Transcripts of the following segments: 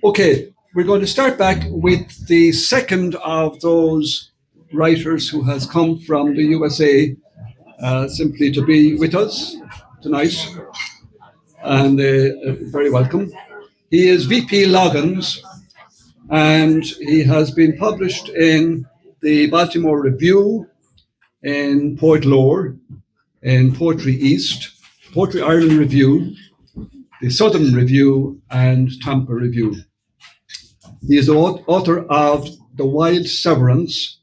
Okay, we're going to start back with the second of those writers who has come from the USA simply to be with us tonight, and very welcome. He is VP Loggins, and he has been published in the Baltimore Review, in Poet Lore, in Poetry East, Poetry Ireland Review, the Southern Review, and Tampa Review. He is the author of The Wild Severance,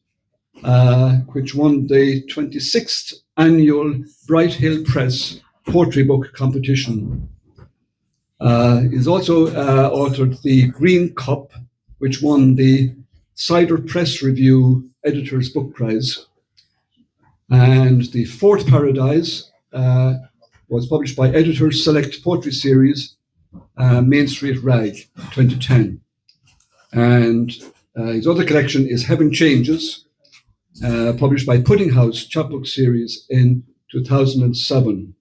which won the 26th annual Bright Hill Press Poetry Book Competition. He's also authored The Green Cup, which won the Cider Press Review Editor's Book Prize. And The Fourth Paradise was published by Editors Select Poetry Series, Main Street Rag, 2010. And his other collection is Heaven Changes, published by Pudding House Chapbook Series in 2007.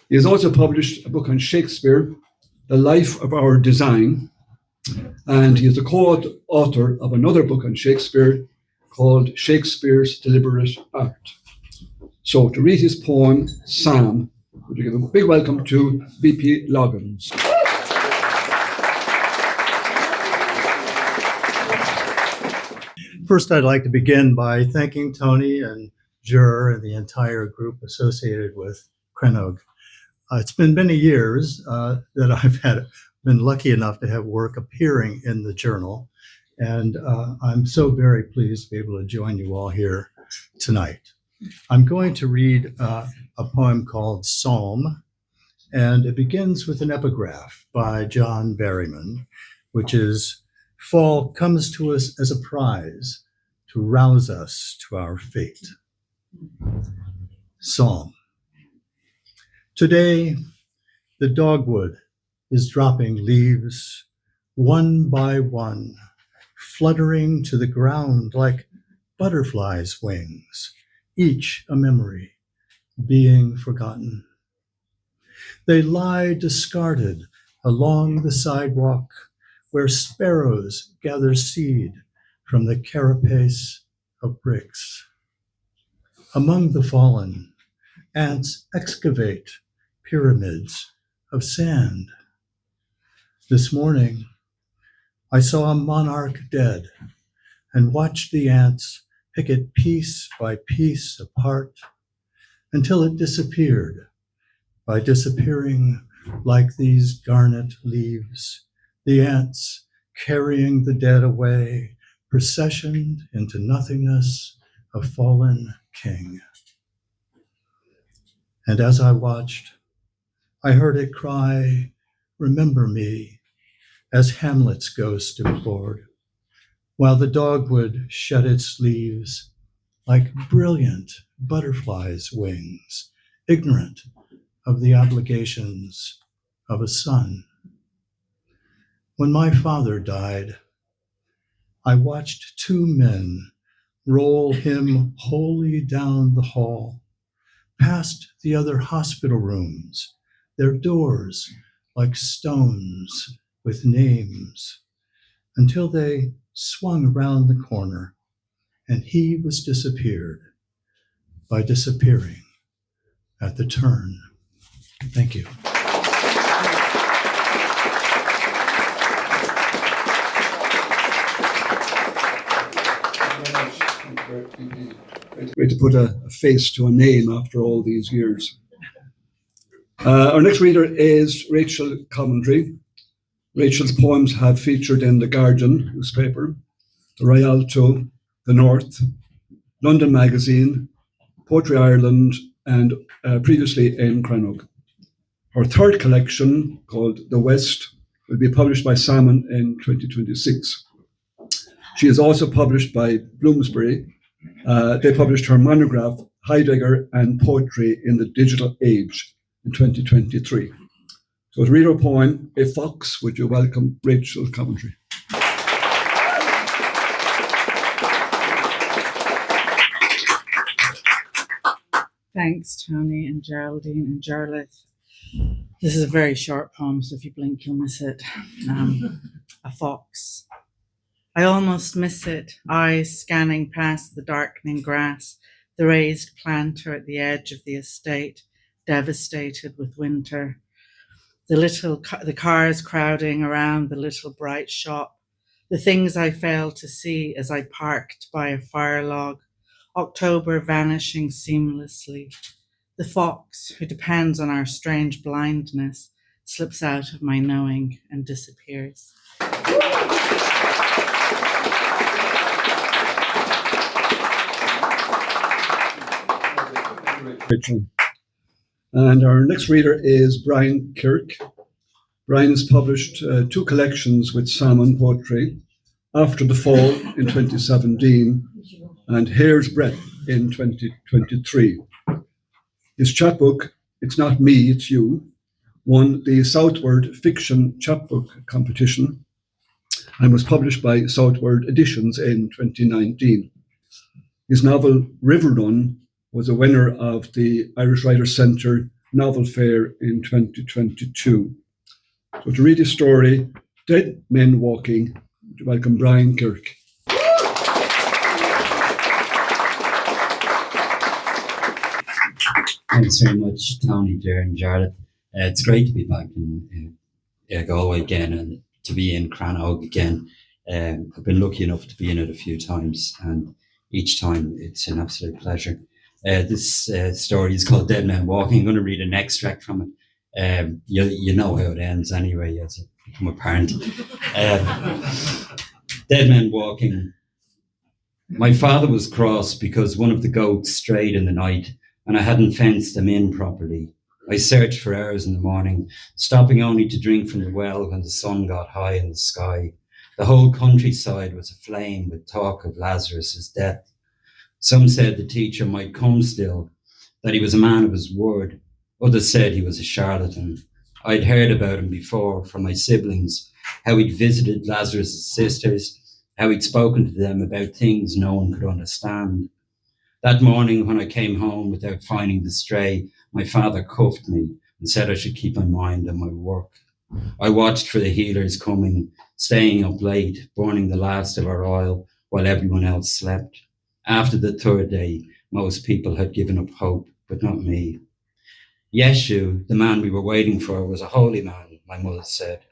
He has also published a book on Shakespeare, The Life of Our Design, and he is the co-author of another book on Shakespeare called Shakespeare's Deliberate Art. So to read his poem, Sam, would you give a big welcome to VP Loggins. First, I'd like to begin by thanking Tony and Jur and the entire group associated with Crannóg. It's been many years that I've been lucky enough to have work appearing in the journal, and I'm so very pleased to be able to join you all here tonight. I'm going to read a poem called Psalm, and it begins with an epigraph by John Berryman, which is, "Fall comes to us as a prize to rouse us to our fate." Psalm. Today, the dogwood is dropping leaves, one by one, fluttering to the ground like butterflies' wings, each a memory, being forgotten. They lie discarded along the sidewalk where sparrows gather seed from the carapace of bricks. Among the fallen, ants excavate pyramids of sand. This morning, I saw a monarch dead and watched the ants pick it piece by piece apart until it disappeared. By disappearing like these garnet leaves, the ants carrying the dead away, processioned into nothingness, a fallen king. And as I watched, I heard it cry, "Remember me," as Hamlet's ghost implored, while the dogwood shed its leaves like brilliant butterflies' wings, ignorant of the obligations of a son. When my father died, I watched two men roll him wholly down the hall, past the other hospital rooms, their doors like stones with names, until they swung around the corner and he was disappeared by disappearing at the turn. Thank you. Great to put a face to a name after all these years. Our next reader is Rachel Coventry. Rachel's poems have featured in The Guardian newspaper, The Rialto, The North, London Magazine, Poetry Ireland, and previously in Crannóg. Her third collection, called The West, will be published by Salmon in 2026. She is also published by Bloomsbury. They published her monograph, Heidegger and Poetry in the Digital Age, in 2023. So to read her poem, A Fox, would you welcome Rachel Coventry? Thanks, Tony and Geraldine and Jarlath. This is a very short poem, so if you blink, you'll miss it. A fox. I almost miss it, eyes scanning past the darkening grass, the raised planter at the edge of the estate, devastated with winter. The cars crowding around the little bright shop, the things I failed to see as I parked by a fire log, October vanishing seamlessly. The fox, who depends on our strange blindness, slips out of my knowing and disappears. Rachel. And our next reader is Brian Kirk. Brian has published 2 collections with Salmon Poetry, After the Fall in 2017 and Hair's Breadth in 2023. His chapbook, It's Not Me, It's You, won the Southward Fiction Chapbook competition and was published by Southward Editions in 2019. His novel River Run was a winner of the Irish Writers' Centre Novel Fair in 2022. So to read his story, Dead Men Walking, welcome Brian Kirk. Thanks very much, Tony, dear, and Jarlath. It's great to be back in Galway again and to be in Crannóg again. I've been lucky enough to be in it a few times, and each time it's an absolute pleasure. This story is called Dead Men Walking. I'm going to read an extract from it. You know how it ends anyway, as it become apparent. Dead Men Walking. My father was cross because one of the goats strayed in the night and I hadn't fenced them in properly. I searched for hours in the morning, stopping only to drink from the well when the sun got high in the sky. The whole countryside was aflame with talk of Lazarus's death. Some said the teacher might come still, that he was a man of his word. Others said he was a charlatan. I'd heard about him before from my siblings, how he'd visited Lazarus's sisters, how he'd spoken to them about things no one could understand. That morning when I came home without finding the stray, my father cuffed me and said I should keep my mind on my work. I watched for the healers coming, staying up late, burning the last of our oil while everyone else slept. After the 3rd day, most people had given up hope, but not me. Yeshu, the man we were waiting for, was a holy man, my mother said.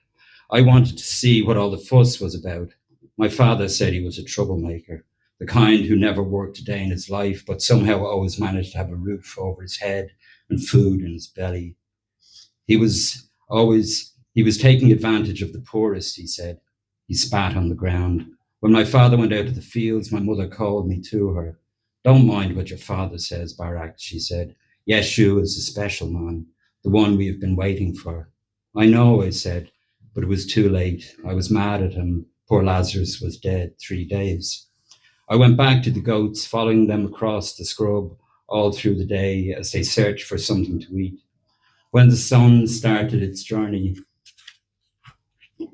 I wanted to see what all the fuss was about. My father said he was a troublemaker, the kind who never worked a day in his life, but somehow always managed to have a roof over his head and food in his belly. He was taking advantage of the poorest, he said. He spat on the ground. When my father went out to the fields, my mother called me to her. Don't mind what your father says, Barak, she said. Yeshu is a special man, the one we have been waiting for. I know, I said, but it was too late. I was mad at him. Poor Lazarus was dead 3 days. I went back to the goats, following them across the scrub all through the day as they searched for something to eat. When the sun started its journey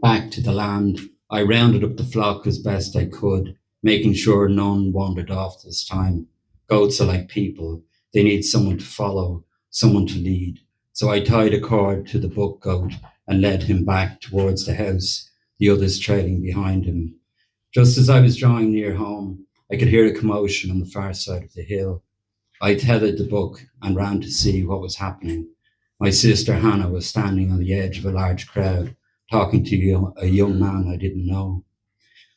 back to the land, I rounded up the flock as best I could, making sure none wandered off this time. Goats are like people. They need someone to follow, someone to lead. So I tied a cord to the buck goat and led him back towards the house, the others trailing behind him. Just as I was drawing near home, I could hear a commotion on the far side of the hill. I tethered the buck and ran to see what was happening. My sister Hannah was standing on the edge of a large crowd, talking to a young man I didn't know.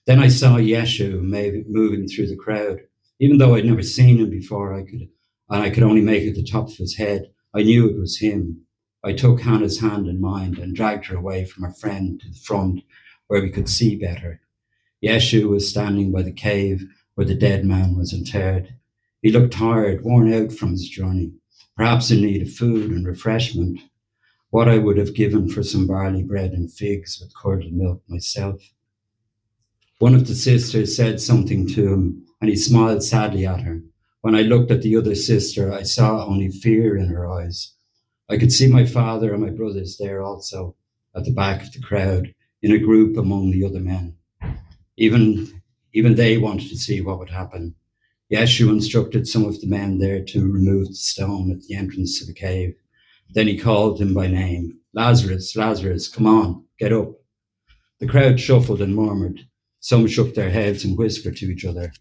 Then I saw Yeshu moving through the crowd. Even though I'd never seen him before, I could only make out the top of his head, I knew it was him. I took Hannah's hand in mine and dragged her away from her friend to the front where we could see better. Yeshu was standing by the cave where the dead man was interred. He looked tired, worn out from his journey, perhaps in need of food and refreshment. What I would have given for some barley bread and figs with curdled milk myself. One of the sisters said something to him, and he smiled sadly at her. When I looked at the other sister, I saw only fear in her eyes. I could see my father and my brothers there also, at the back of the crowd, in a group among the other men. Even they wanted to see what would happen. Yeshu instructed some of the men there to remove the stone at the entrance to the cave. Then he called him by name. Lazarus, Lazarus, come on, get up. The crowd shuffled and murmured. Some shook their heads and whispered to each other.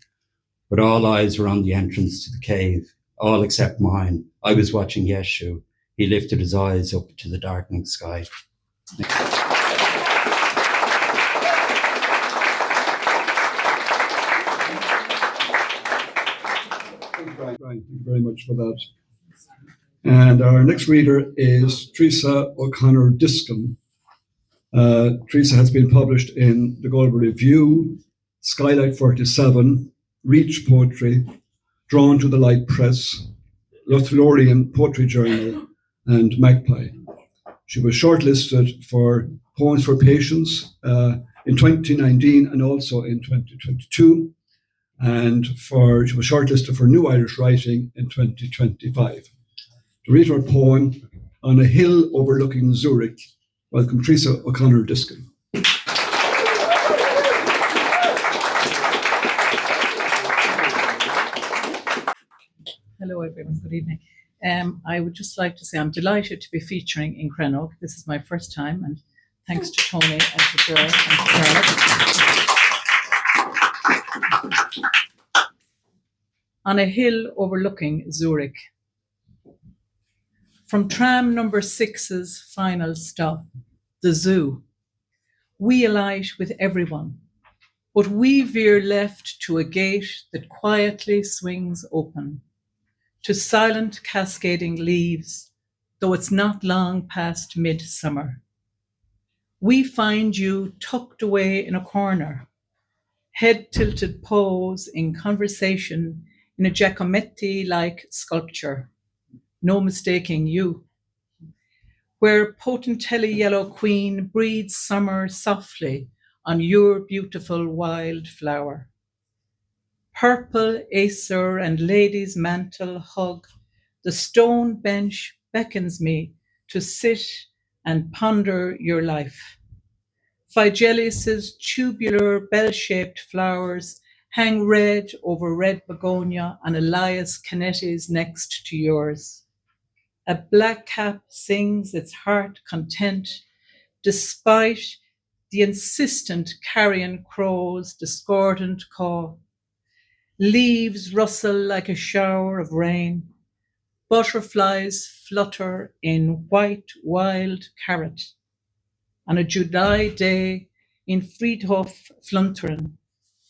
But all eyes were on the entrance to the cave, all except mine. I was watching Yeshu. He lifted his eyes up to the darkening sky. Right, thank you very much for that. And our next reader is Teresa O'Connor Discom. Teresa has been published in the Galway Review, Skylight 47, Reach Poetry, Drawn to the Light Press, Lothlorien Poetry Journal, and Magpie. She was shortlisted for Poems for Patients in 2019 and also in 2022. And she was shortlisted for New Irish Writing in 2025. To read her poem, On a Hill Overlooking Zurich, welcome Teresa O'Connor Discom. Hello everyone, good evening. I would just like to say I'm delighted to be featuring in Crannóg. This is my first time, and thanks to Tony and to Joe and to Charlotte. On a hill overlooking Zurich. From tram number 6's final stop, the zoo, we alight with everyone, but we veer left to a gate that quietly swings open, to silent cascading leaves, though it's not long past midsummer. We find you tucked away in a corner, head tilted pose in conversation in a Giacometti-like sculpture, no mistaking you, where Potentelli Yellow Queen breathes summer softly on your beautiful wild flower. Purple Acer and lady's mantle hug, the stone bench beckons me to sit and ponder your life. Phygelius's tubular bell-shaped flowers hang red over red begonia and Elias Canetti's next to yours. A black cap sings its heart content despite the insistent carrion crow's discordant caw. Leaves rustle like a shower of rain. Butterflies flutter in white wild carrot. On a July day in Friedhof Flunteren,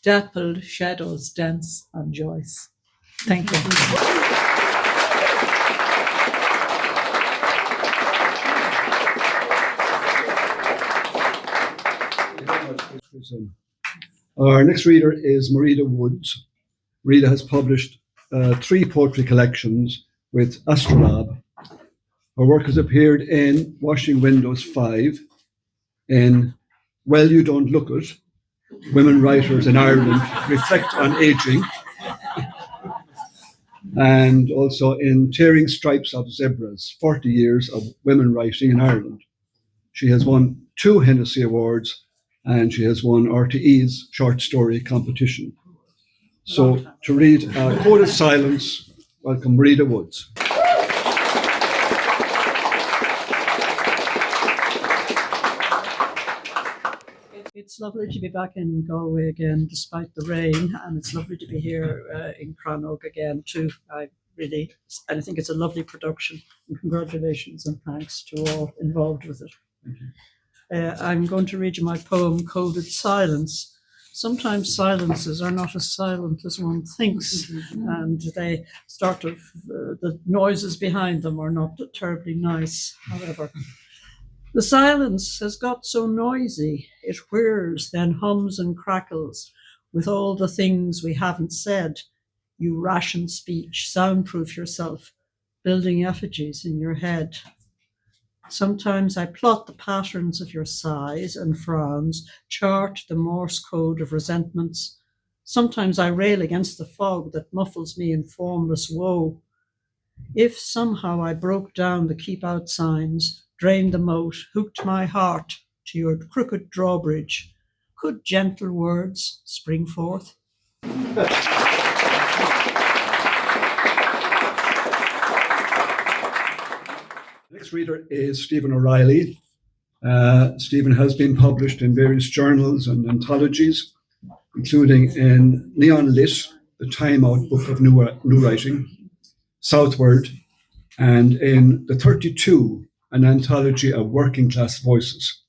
dappled shadows dance on Joyce. Thank you. Our next reader is Mairide Woods. Mairide has published 3 poetry collections with Astrolabe. Her work has appeared in Washing Windows 5, in Well You Don't Look It, Women Writers in Ireland Reflect on Aging, and also in Tearing Stripes of Zebras, 40 Years of Women Writing in Ireland. She has won 2 Hennessy Awards, and she has won RTE's short story competition. So to read Code of Silence, welcome Mairide Woods. It's lovely to be back in Galway again, despite the rain, and it's lovely to be here in Crannóg again too. I think it's a lovely production, and congratulations and thanks to all involved with it. I'm going to read you my poem, Coded Silence. Sometimes silences are not as silent as one thinks, and they the noises behind them are not terribly nice, however. The silence has got so noisy, it whirs, then hums and crackles with all the things we haven't said. You ration speech, soundproof yourself, building effigies in your head. Sometimes I plot the patterns of your sighs and frowns, chart the Morse code of resentments. Sometimes I rail against the fog that muffles me in formless woe. If somehow I broke down the keep out signs, drained the moat, hooked my heart to your crooked drawbridge, could gentle words spring forth? Next reader is Stephen O'Reilly. Stephen has been published in various journals and anthologies, including in Neon Lit, the Time Out Book of New Writing, Southward, and in The 32, an anthology of working class voices.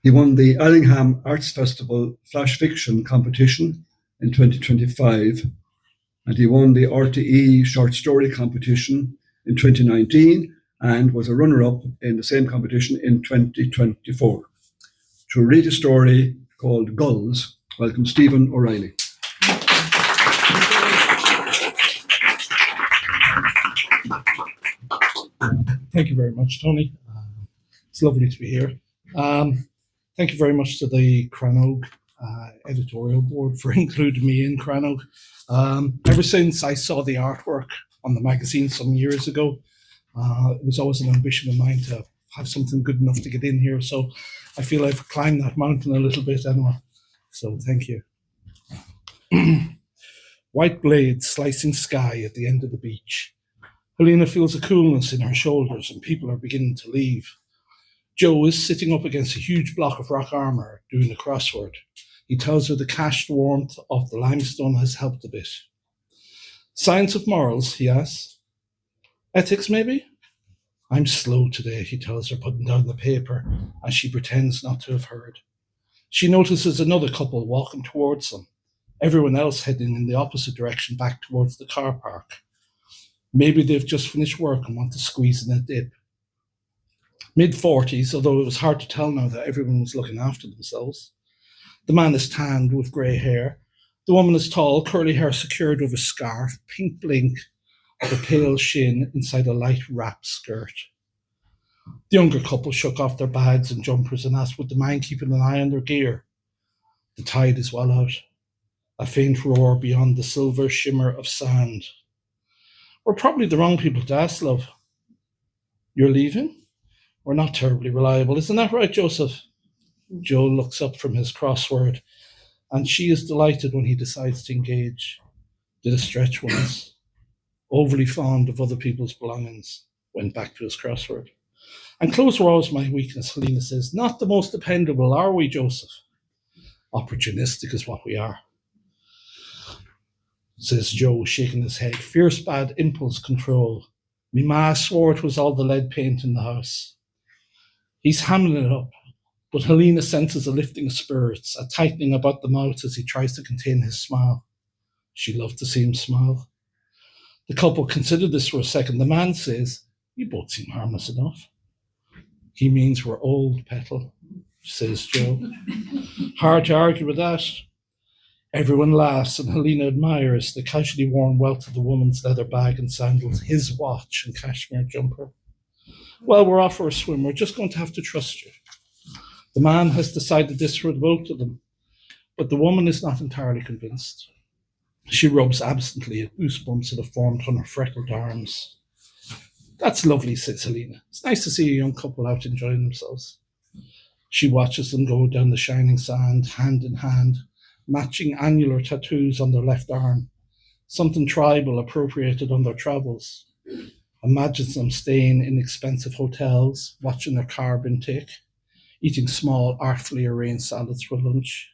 He won the Allingham Arts Festival Flash Fiction competition in 2025, and he won the RTE Short Story competition in 2019 and was a runner-up in the same competition in 2024. To read a story called Gulls, welcome Stephen O'Reilly. Thank you very much, Tony. It's lovely to be here. Thank you very much to the Crannóg editorial board for including me in Crannóg. Ever since I saw the artwork on the magazine some years ago, it was always an ambition of mine to have something good enough to get in here. So I feel I've climbed that mountain a little bit anyway. So thank you. White blades slicing sky at the end of the beach. Helena feels a coolness in her shoulders and people are beginning to leave. Joe is sitting up against a huge block of rock armour doing a crossword. He tells her the cached warmth of the limestone has helped a bit. Science of morals, he asks. Ethics, maybe? I'm slow today, he tells her, putting down the paper, as she pretends not to have heard. She notices another couple walking towards them, everyone else heading in the opposite direction back towards the car park. Maybe they've just finished work and want to squeeze in a dip. Mid-40s, although it was hard to tell now that everyone was looking after themselves. The man is tanned with grey hair. The woman is tall, curly hair secured with a scarf, pink blink of a pale shin inside a light wrap skirt. The younger couple shook off their bags and jumpers and asked would the mind keeping an eye on their gear. The tide is well out. A faint roar beyond the silver shimmer of sand. We're probably the wrong people to ask, love. You're leaving? We're not terribly reliable. Isn't that right, Joseph? Joe looks up from his crossword, and she is delighted when he decides to engage. Did a stretch once. Overly fond of other people's belongings. Went back to his crossword. And clothes were always my weakness, Helena says. Not the most dependable, are we, Joseph? Opportunistic is what we are, says Joe, shaking his head. Fierce bad impulse control. Me ma swore it was all the lead paint in the house. He's hamming it up, but Helena senses a lifting of spirits, a tightening about the mouth as he tries to contain his smile. She loved to see him smile. The couple consider this for a second. The man says, you both seem harmless enough. He means we're old, Petal, says Joe. Hard to argue with that. Everyone laughs and Helena admires the casually worn wealth of the woman's leather bag and sandals, his watch and cashmere jumper. Well, we're off for a swim. We're just going to have to trust you. The man has decided this for the both of them, but the woman is not entirely convinced. She rubs absently at goosebumps that have formed on her freckled arms. That's lovely, says Helena. It's nice to see a young couple out enjoying themselves. She watches them go down the shining sand, hand in hand, matching annular tattoos on their left arm, something tribal appropriated on their travels. Imagines them staying in expensive hotels, watching their carb intake, eating small, artfully arranged salads for lunch.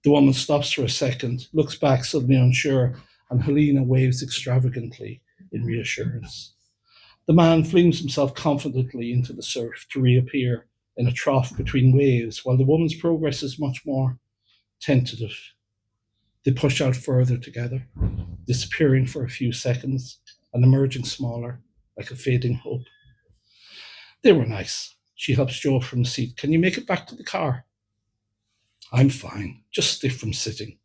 The woman stops for a second, looks back suddenly unsure, and Helena waves extravagantly in reassurance. The man flings himself confidently into the surf to reappear in a trough between waves, while the woman's progress is much more tentative. They push out further together, disappearing for a few seconds and emerging smaller, like a fading hope. They were nice. She helps Joe from the seat. Can you make it back to the car? I'm fine, just stiff from sitting.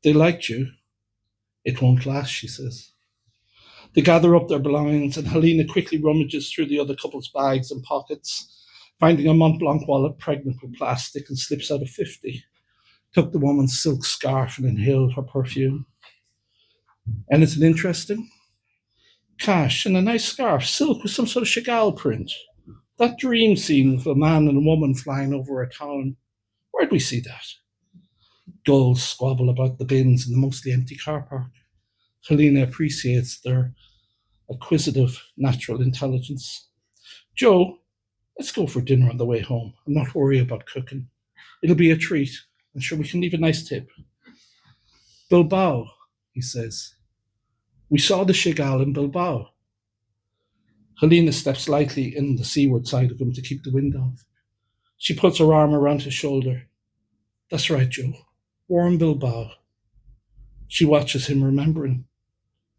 They liked you. It won't last, she says. They gather up their belongings and Helena quickly rummages through the other couple's bags and pockets, finding a Mont Blanc wallet pregnant with plastic and slips out a 50. Took the woman's silk scarf and inhaled her perfume. Anything interesting? Cash and a nice scarf, silk with some sort of Chagall print. That dream scene of a man and a woman flying over a town. Where'd we see that? Gulls squabble about the bins in the mostly empty car park. Helena appreciates their acquisitive natural intelligence. Joe, let's go for dinner on the way home and not worry about cooking. It'll be a treat. I'm sure we can leave a nice tip. Bilbao, he says. We saw the Chagall in Bilbao. Helena steps lightly in the seaward side of him to keep the wind off. She puts her arm around his shoulder. That's right, Joe. Warm Bilbao. She watches him, remembering.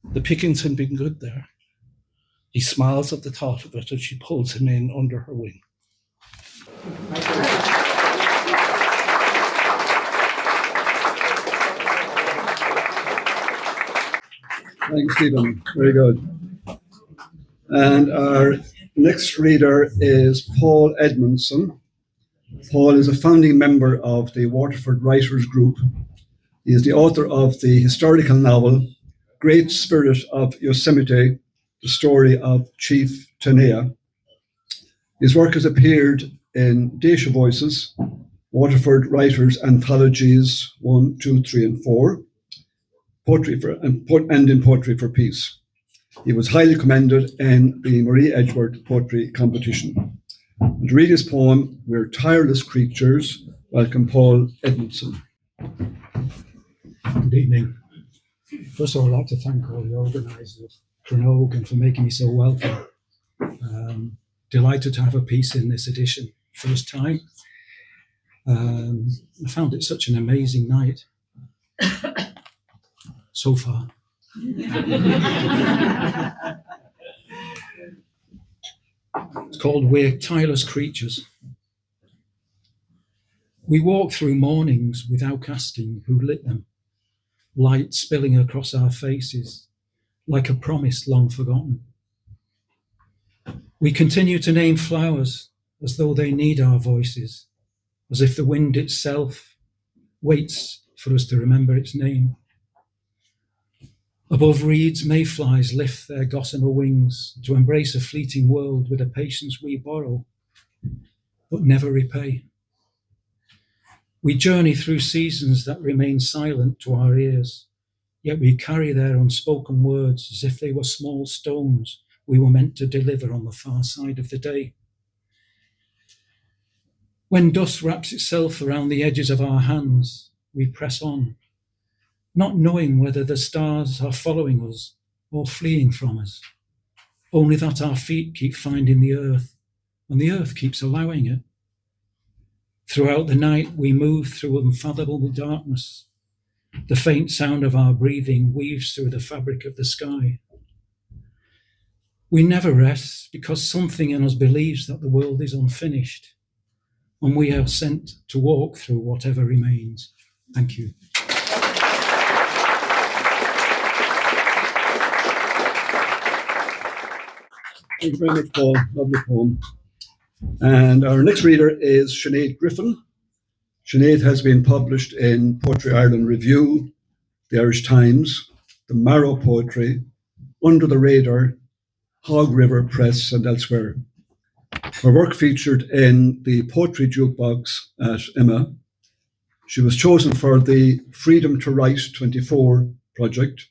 The pickings had been good there. He smiles at the thought of it as she pulls him in under her wing. Thanks, Stephen. Very good. And our next reader is Paul Edmondson. Paul is a founding member of the Waterford Writers Group. He is the author of the historical novel Great Spirit of Yosemite, the story of Chief Tenea. His work has appeared in Daisha Voices, Waterford Writers Anthologies 1, 2, 3, and 4, and in Poetry for Peace. He was highly commended in the Marie Edgeworth Poetry Competition. And to read his poem, We're Tireless Creatures, welcome Paul Edmondson. Good evening. First of all, I'd like to thank all the organisers of Crannóg and for making me so welcome. Delighted to have a piece in this edition, first time. I found it such an amazing night so far. It's called We're Tireless Creatures. We walk through mornings without asking who lit them, light spilling across our faces like a promise long forgotten. We continue to name flowers as though they need our voices, as if the wind itself waits for us to remember its name. Above reeds, mayflies lift their gossamer wings to embrace a fleeting world with a patience we borrow, but never repay. We journey through seasons that remain silent to our ears, yet we carry their unspoken words as if they were small stones we were meant to deliver on the far side of the day. When dust wraps itself around the edges of our hands, we press on, not knowing whether the stars are following us or fleeing from us, only that our feet keep finding the earth, and the earth keeps allowing it. Throughout the night, we move through unfathomable darkness. The faint sound of our breathing weaves through the fabric of the sky. We never rest because something in us believes that the world is unfinished, and we are sent to walk through whatever remains. Thank you. Thank you very much, Paul. Lovely poem. And our next reader is Sinead Griffin. Sinead has been published in Poetry Ireland Review, the Irish Times, the Marrow Poetry, Under the Radar, Hog River Press, and elsewhere. Her work featured in the Poetry Jukebox at Emma. She was chosen for the Freedom to Write 24 project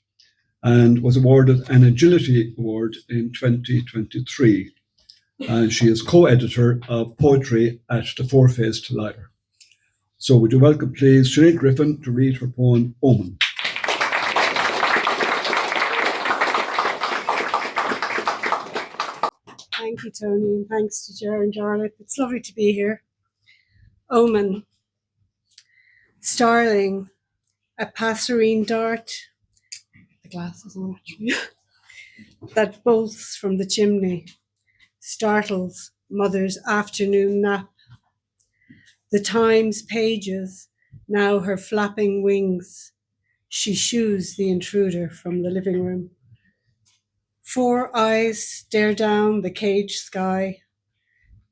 and was awarded an Agility Award in 2023. And she is co-editor of poetry at the Four Faced Lyre. So would you welcome, please, Sinead Griffin to read her poem, Omen. Thank you, Tony, and thanks to Ger and Jarlath. It's lovely to be here. Omen. Starling, a passerine dart, the glass is on actually, that bolts from the chimney, startles mother's afternoon nap. The Times pages, now her flapping wings, she shoos the intruder from the living room. 4 eyes stare down the cage sky.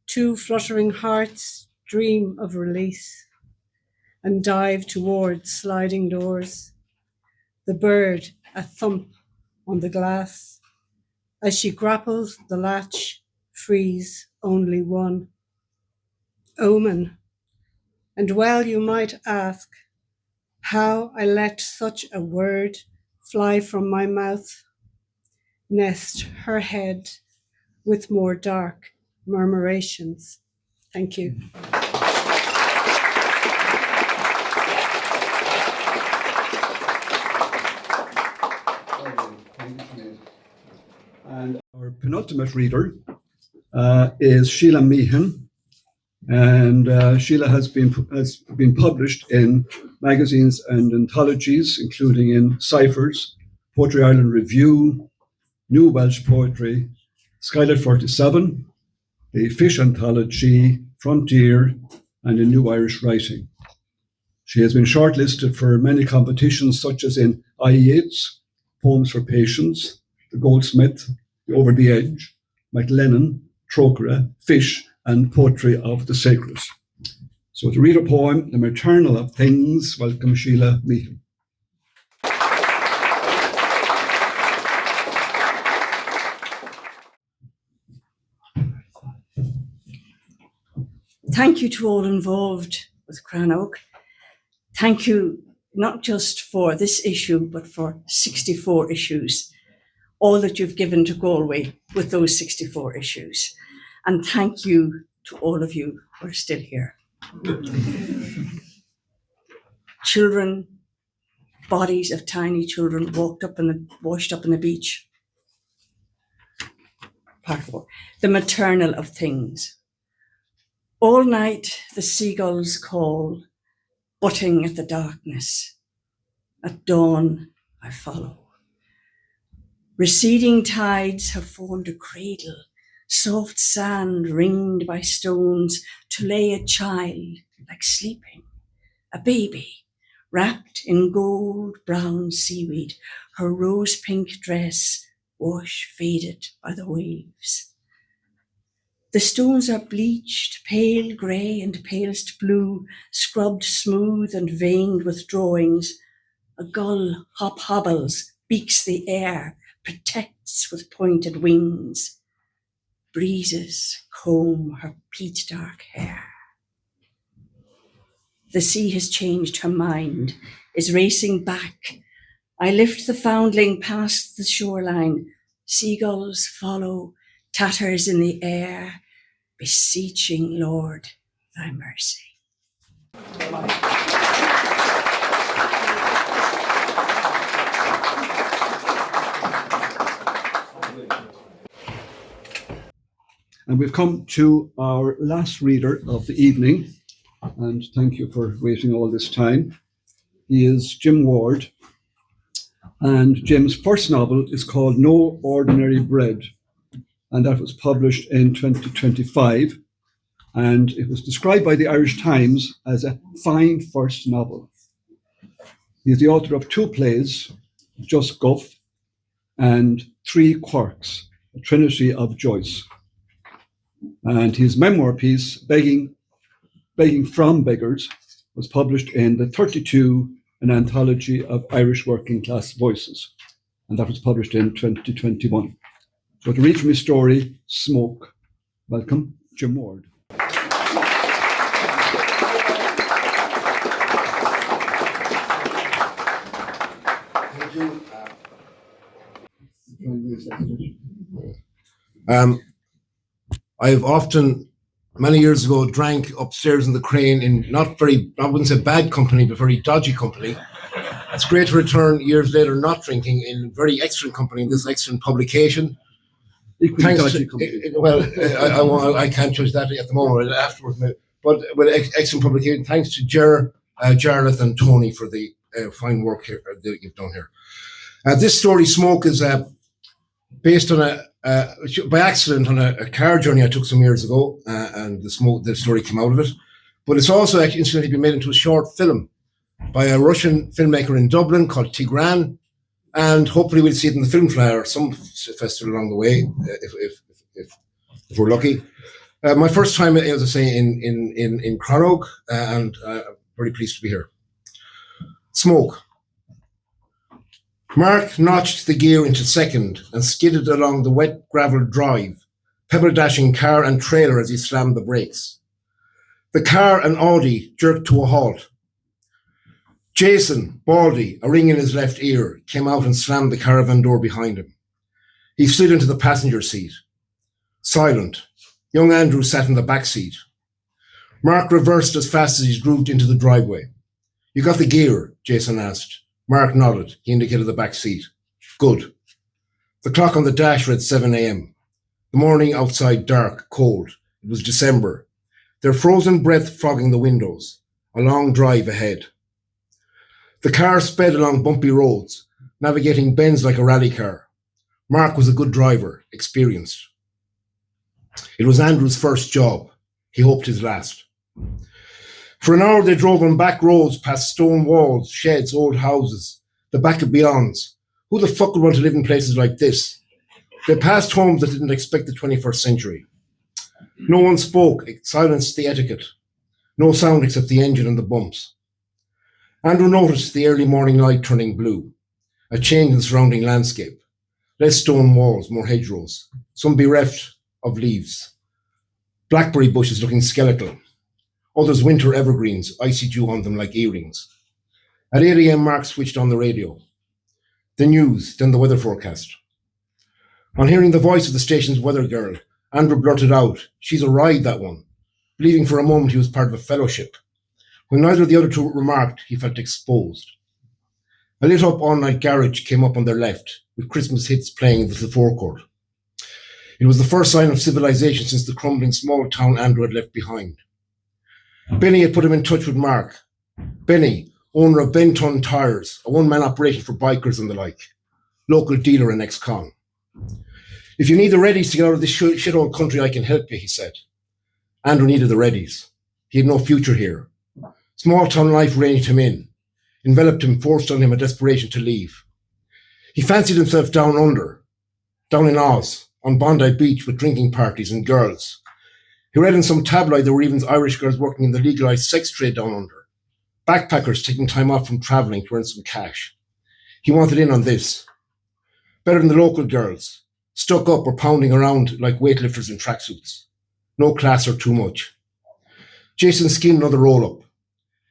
2 fluttering hearts dream of release and dive towards sliding doors. The bird a thump on the glass. As she grapples the latch, frees only one. Omen. And well you might ask, how I let such a word fly from my mouth. Nest her head with more dark murmurations. Thank you. And our penultimate reader is Sheila Meehan. And Sheila has been published in magazines and anthologies, including in Ciphers, Poetry Ireland Review, New Welsh Poetry, Skylight 47, the Fish Anthology, Frontier, and in New Irish Writing. She has been shortlisted for many competitions, such as in IEATS, Poems for Patients, The Goldsmith, The Over the Edge, MacLennan, Trócaire, Fish, and Poetry of the Sacred. So to read a poem, The Maternal of Things, welcome Sheila Meehan. Thank you to all involved with Crannóg. Thank you not just for this issue, but for 64 issues, all that you've given to Galway with those 64 issues. And thank you to all of you who are still here. Children, bodies of tiny children washed up in the beach. Part 4, the maternal of things. All night the seagulls call, butting at the darkness. At dawn I follow. Receding tides have formed a cradle, soft sand ringed by stones to lay a child like sleeping, a baby wrapped in gold brown seaweed, her rose pink dress wash faded by the waves. The stones are bleached, pale grey and palest blue, scrubbed smooth and veined with drawings. A gull hobbles, beaks the air, protects with pointed wings. Breezes comb her peat dark hair. The sea has changed her mind, is racing back. I lift the foundling past the shoreline. Seagulls follow, tatters in the air, beseeching Lord thy mercy. And we've come to our last reader of the evening, and thank you for waiting all this time. He is Jim Ward, and Jim's first novel is called No Ordinary Bread, and that was published in 2025, and it was described by the Irish Times as a fine first novel. He is the author of 2 plays, Just Guff, and 3 Quirks, a trinity of Joyce. And his memoir piece, Begging from Beggars, was published in the 32, an anthology of Irish working class voices, and that was published in 2021. So to read from his story, Smoke, welcome, Jim Ward. Thank you. I've often, many years ago, drank upstairs in the Crane in not very, I wouldn't say bad company, but very dodgy company. It's great to return years later not drinking in very excellent company in this excellent publication. Equally dodgy company. I can't judge that at the moment, afterwards, but excellent publication. Thanks to Jarlath and Tony for the fine work here that you've done here. This story, Smoke, is based on by accident on a car journey I took some years ago, and the story came out of it. But it's also actually incidentally been made into a short film by a Russian filmmaker in Dublin called Tigran, and hopefully we'll see it in the Film Flyer or some festival along the way, if we're lucky. My first time, as I say, in Crannóg, and very pleased to be here. Smoke. Mark notched the gear into second and skidded along the wet gravel drive, pebble-dashing car and trailer as he slammed the brakes. The car, an Audi, jerked to a halt. Jason, baldy, a ring in his left ear, came out and slammed the caravan door behind him. He slid into the passenger seat. Silent, Young Andrew sat in the back seat. Mark reversed as fast as he grooved into the driveway. You got the gear? Jason asked. Mark nodded. He indicated the back seat. Good. The clock on the dash read 7 a.m. The morning outside dark, cold. It was December. Their frozen breath fogging the windows. A long drive ahead. The car sped along bumpy roads, navigating bends like a rally car. Mark was a good driver, experienced. It was Andrew's first job. He hoped his last. For an hour they drove on back roads past stone walls, sheds, old houses, the back of beyonds. Who the fuck would want to live in places like this? They passed homes that didn't expect the 21st century. No one spoke, it silenced the etiquette. No sound except the engine and the bumps. Andrew noticed the early morning light turning blue, a change in the surrounding landscape. Less stone walls, more hedgerows, some bereft of leaves. Blackberry bushes looking skeletal. Others winter evergreens, icy dew on them like earrings. At 8 a.m. Mark switched on the radio. The news, then the weather forecast. On hearing the voice of the station's weather girl, Andrew blurted out, "She's a ride, that one," believing for a moment he was part of a fellowship. When neither of the other two remarked, he felt exposed. A lit-up all-night garage came up on their left, with Christmas hits playing in the forecourt. It was the first sign of civilization since the crumbling small town Andrew had left behind. Benny had put him in touch with Mark. Benny, owner of Benton Tires, a one-man operation for bikers and the like. Local dealer in ex-con. "If you need the readies to get out of this shithole country, I can help you," he said. Andrew needed the readies. He had no future here. Small-town life ranged him in, enveloped him, forced on him a desperation to leave. He fancied himself down under, down in Oz, on Bondi Beach with drinking parties and girls. He read in some tabloid there were even Irish girls working in the legalized sex trade down under. Backpackers taking time off from travelling to earn some cash. He wanted in on this. Better than the local girls, stuck up or pounding around like weightlifters in tracksuits. No class or too much. Jason skimmed another roll-up.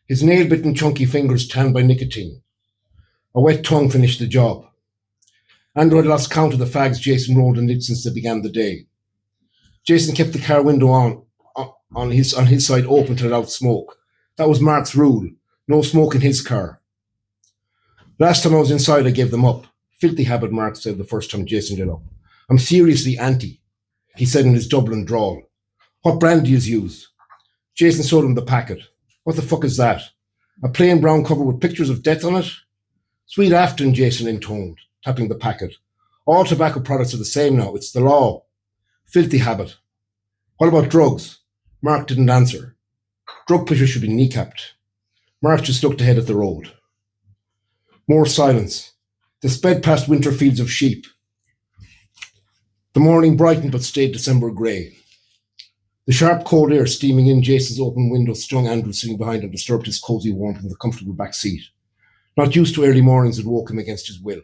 His nail-bitten chunky fingers tanned by nicotine. A wet tongue finished the job. Andrew had lost count of the fags Jason rolled and lit since they began the day. Jason kept the car window on his side open to let out smoke. That was Mark's rule. No smoke in his car. "Last time I was inside, I gave them up." "Filthy habit," Mark said the first time Jason lit up. "I'm seriously anti," he said in his Dublin drawl. "What brand do you use?" Jason showed him the packet. "What the fuck is that? A plain brown cover with pictures of death on it?" "Sweet Afton," Jason intoned, tapping the packet. "All tobacco products are the same now. It's the law." "Filthy habit." "What about drugs?" Mark didn't answer. Drug pushers should be kneecapped. Mark just looked ahead at the road. More silence. They sped past winter fields of sheep. The morning brightened but stayed December grey. The sharp cold air steaming in Jason's open window stung Andrew sitting behind him, disturbed his cosy warmth in the comfortable back seat. Not used to early mornings, it woke him against his will.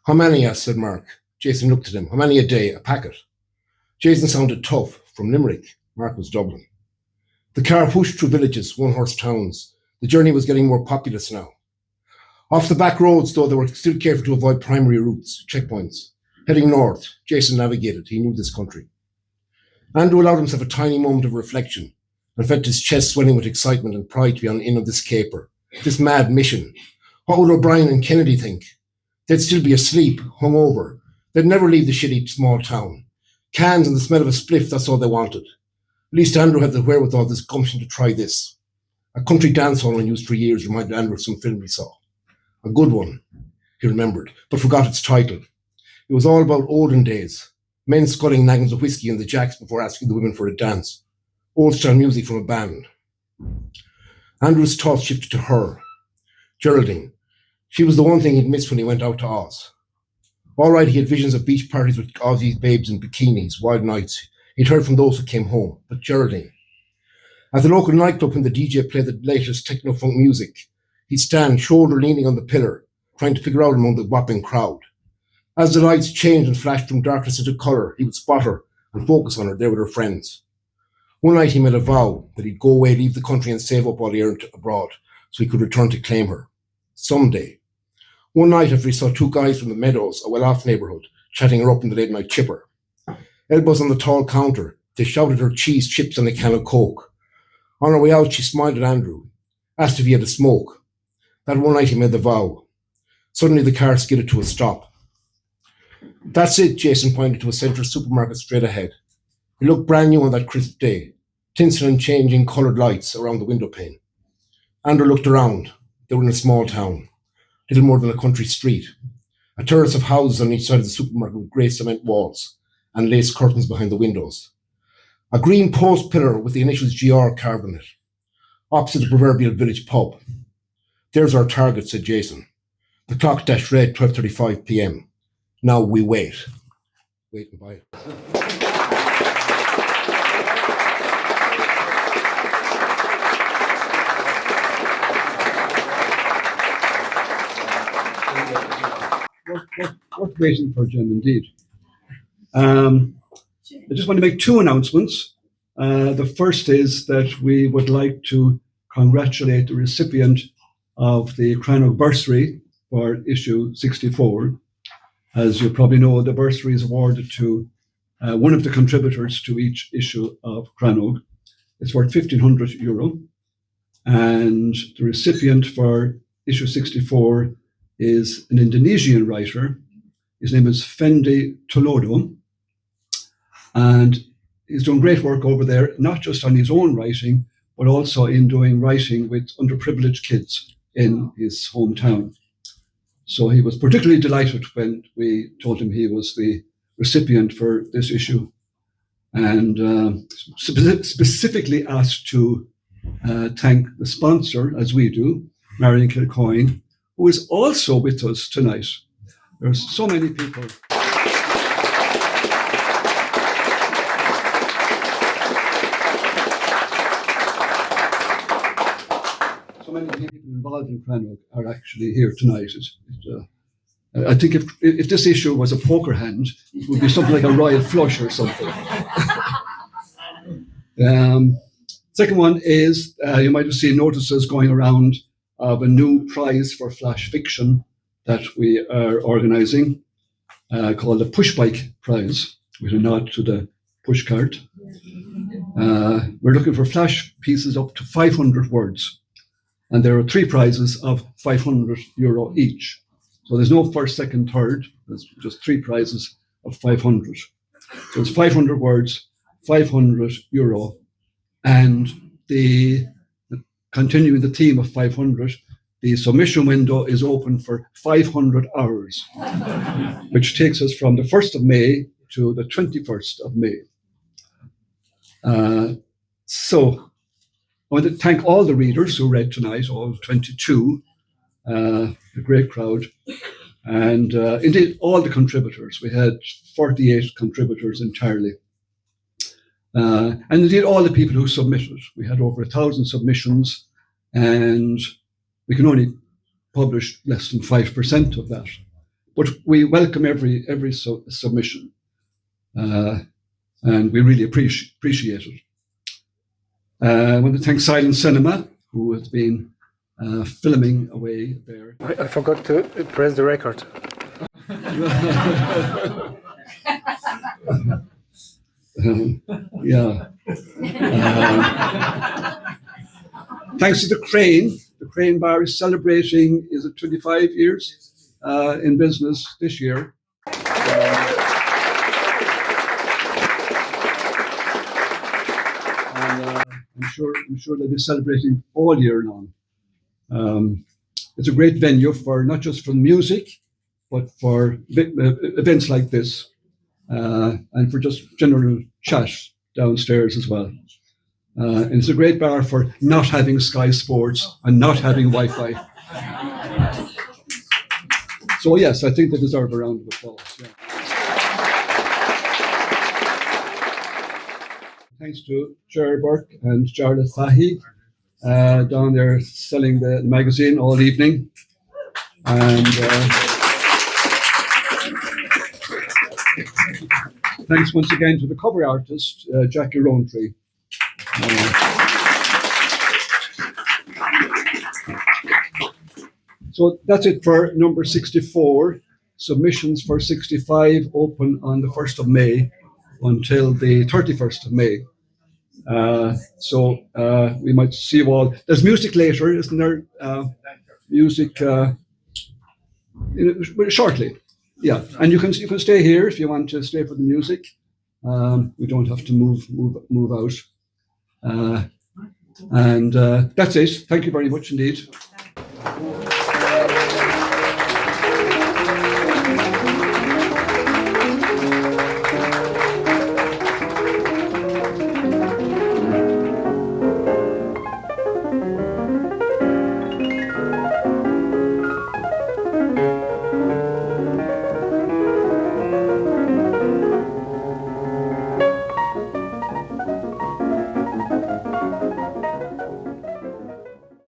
"How many?" said Mark. Jason looked at him. "How many a day?" "A packet." Jason sounded tough. From Limerick. Mark was Dublin. The car whooshed through villages, one-horse towns. The journey was getting more populous now. Off the back roads, though, they were still careful to avoid primary routes, checkpoints. Heading north, Jason navigated. He knew this country. Andrew allowed himself a tiny moment of reflection and felt his chest swelling with excitement and pride to be on this caper, this mad mission. What would O'Brien and Kennedy think? They'd still be asleep, hungover. They'd never leave the shitty small town. Cans and the smell of a spliff, that's all they wanted. At least Andrew had the wherewithal, this gumption to try this. A country dance hall unused for years reminded Andrew of some film he saw. A good one, he remembered, but forgot its title. It was all about olden days. Men sculling naggins of whiskey in the jacks before asking the women for a dance. Old-style music from a band. Andrew's thoughts shifted to her. Geraldine. She was the one thing he'd missed when he went out to Oz. All right, he had visions of beach parties with Aussie babes in bikinis, wild nights. He'd heard from those who came home. But Geraldine. At the local nightclub when the DJ played the latest techno-funk music, he'd stand shoulder leaning on the pillar, trying to figure out among the whopping crowd. As the lights changed and flashed from darkness into colour, he would spot her and focus on her there with her friends. One night he made a vow that he'd go away, leave the country and save up all he earned abroad so he could return to claim her. Someday. One night after he saw two guys from the Meadows, a well-off neighbourhood, chatting her up in the late-night chipper. Elbows on the tall counter, They shouted her cheese, chips, and a can of Coke. On her way out, she smiled at Andrew, asked if he had a smoke. That one night he made the vow. Suddenly the car skidded to a stop. That's it, Jason pointed to a central supermarket straight ahead. It looked brand new on that crisp day, tinsel and changing coloured lights around the window pane. Andrew looked around. They were in a small town, little more than a country street. A terrace of houses on each side of the supermarket with grey cement walls and lace curtains behind the windows. A green post pillar with the initials GR carved on it, opposite the proverbial village pub. There's our target, said Jason. The clock dashed red, 12:35 p.m. Now we wait. Wait and buy. Worth waiting for, Jim, indeed. I just want to make two announcements. The first is that we would like to congratulate the recipient of the Crannóg bursary for issue 64. As you probably know, the bursary is awarded to one of the contributors to each issue of Crannóg. It's worth €1,500. And the recipient for issue 64 is an Indonesian writer. His name is Fendi Tolodo. And he's doing great work over there, not just on his own writing, but also in doing writing with underprivileged kids in his hometown. So he was particularly delighted when we told him he was the recipient for this issue, and specifically asked to thank the sponsor, as we do, Marion Kilcoyne, who is also with us tonight. There's so many people. So many people involved in Crannóg are actually here tonight. I think if this issue was a poker hand, it would be something like a royal flush or something. Second one is, you might have seen notices going around of a new prize for flash fiction that we are organising, called the Push Bike Prize, with a nod to the push cart. We're looking for flash pieces up to 500 words. And there are three prizes of €500 each. So there's no first, second, third. There's just three prizes of 500. So it's 500 words, €500. And continuing the theme of 500, the submission window is open for 500 hours, which takes us from the 1st of May to the 21st of May. So I want to thank all the readers who read tonight, all 22, a great crowd, and indeed all the contributors. We had 48 contributors entirely. And indeed all the people who submitted. We had over 1,000 submissions, and we can only publish less than 5% of that. But we welcome every submission, and we really appreciate it. I want to thank Silent Cinema, who has been filming away there. I forgot to press the record. Yeah. Thanks to the Crane Bar is celebrating, is it 25 years in business this year. I'm sure they'll be celebrating all year long. It's a great venue for not just for music, but for events like this, and for just general chat downstairs as well. And it's a great bar for not having Sky Sports and not having Wi-Fi. So yes, I think they deserve a round of applause. Yeah. Thanks to Jerry Burke and Jarlath Fahy down there selling the magazine all evening. And thanks once again to the cover artist, Jackie Rowntree. So that's it for number 64. Submissions for 65 open on the 1st of May. until the 31st of May. So we might see you all. There's music later, isn't there? Music shortly. Yeah, and you can stay here if you want to stay for the music. We don't have to move out. And that's it. Thank you very much indeed.